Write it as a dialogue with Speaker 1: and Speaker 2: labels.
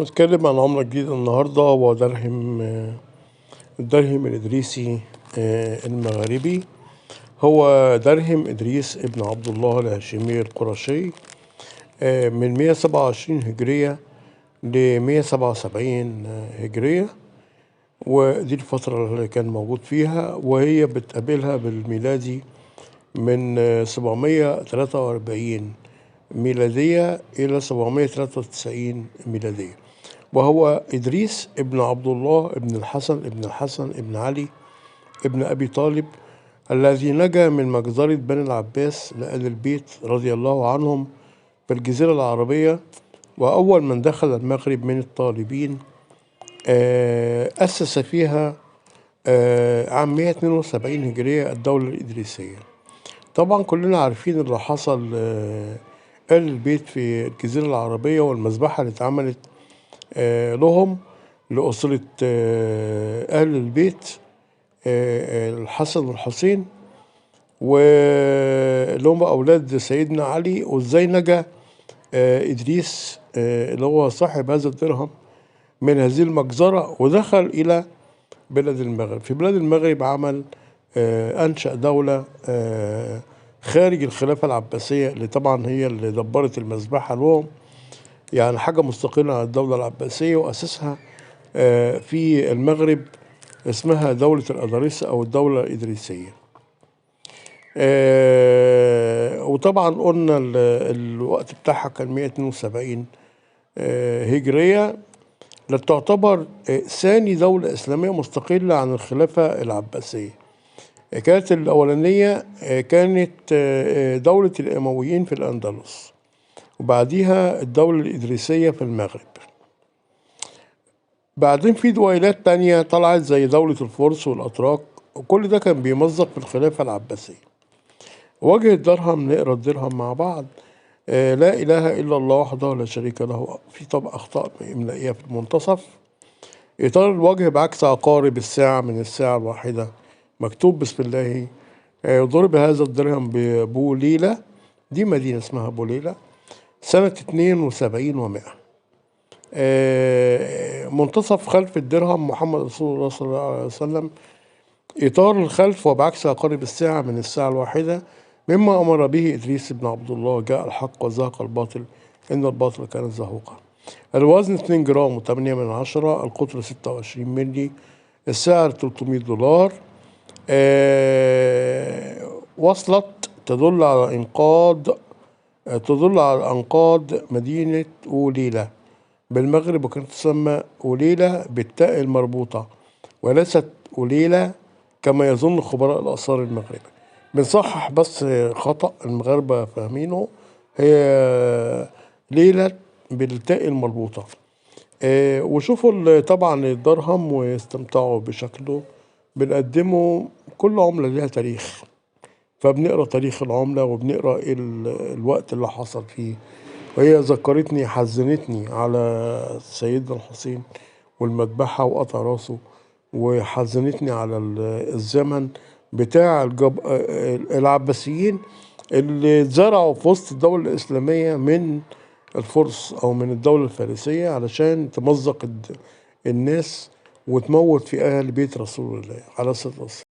Speaker 1: هنتكلم عن عملة جديدة النهاردة، وهو الدرهم الإدريسي المغربي. هو درهم إدريس ابن عبد الله الهاشمي القرشي من 127 هجرية ل 177 هجرية، ودي الفترة اللي كان موجود فيها، وهي بتقابلها بالميلادي من 743 ميلادية إلى 793 ميلادية. وهو إدريس ابن عبد الله ابن الحسن ابن علي ابن أبي طالب، الذي نجا من مجزرة بني العباس لآل البيت رضي الله عنهم في الجزيرة العربية، وأول من دخل المغرب من الطالبين. أسس فيها عام 172 هجرية الدولة الإدريسية. طبعا كلنا عارفين اللي حصل آل البيت في الجزيرة العربية، والمذبحة اللي اتعملت لهم لأسرة أهل البيت، الحسن والحسين، واللي هم أولاد سيدنا علي. وإزاي نجا إدريس اللي هو صاحب هذا الدرهم من هذه المجزرة ودخل إلى بلاد المغرب. في بلاد المغرب عمل أنشأ دولة خارج الخلافة العباسية، اللي طبعا هي اللي دبرت المذبحة لهم، يعني حاجة مستقلة عن الدولة العباسية، وأسسها في المغرب اسمها دولة الأدارسة أو الدولة الإدريسية. وطبعا قلنا الوقت بتاعها كان 172 هجرية، تعتبر ثاني دولة إسلامية مستقلة عن الخلافة العباسية. كانت الأولانية كانت دولة الأمويين في الأندلس، وبعديها الدولة الإدريسية في المغرب. بعدين في دويلات تانية طلعت زي دولة الفرس والأتراك، وكل ده كان بيمزق في الخلافة العباسية. وجه الدرهم، نقرا الدرهم مع بعض. لا إله إلا الله وحده لا شريك له. في طبعا أخطاء إملائية في المنتصف. إطار الوجه بعكس عقارب الساعة من الساعة الواحدة، مكتوب بسم الله. ضرب هذا الدرهم ببوليلة، دي مدينة اسمها بوليلة، سنة 72 و100. منتصف خلف الدرهم محمد رسول الله صلى الله عليه وسلم. إطار الخلف وبعكس عقارب الساعة من الساعة الواحدة، مما أمر به إدريس بن عبد الله. جاء الحق وزهق الباطل إن الباطل كان زهوقا. الوزن 2 جرام و8 من عشرة، القطر 26 ملي، السعر $300. وصلت تدل على أنقاض مدينة أوليلة بالمغرب، وكانت تسمى أوليلة بالتاء المربوطة وليست أوليلة كما يظن خبراء الآثار المغربي. بنصحح بس خطأ المغاربة فاهمينه، هي ليلة بالتاء المربوطة. وشوفوا طبعا الدرهم واستمتعوا بشكله. بنقدمه كل عملة لها تاريخ، فبنقرا تاريخ العملة وبنقرا ايه الوقت اللي حصل فيه. وهي ذكرتني، حزنتني على سيدنا الحسين والمذبحة وقطع راسه، وحزنتني على الزمن بتاع العباسيين اللي اتزرعوا في وسط الدولة الإسلامية من الفرس أو من الدولة الفارسية علشان تمزق الناس وتموت في أهل بيت رسول الله عليه الصلاة والسلام.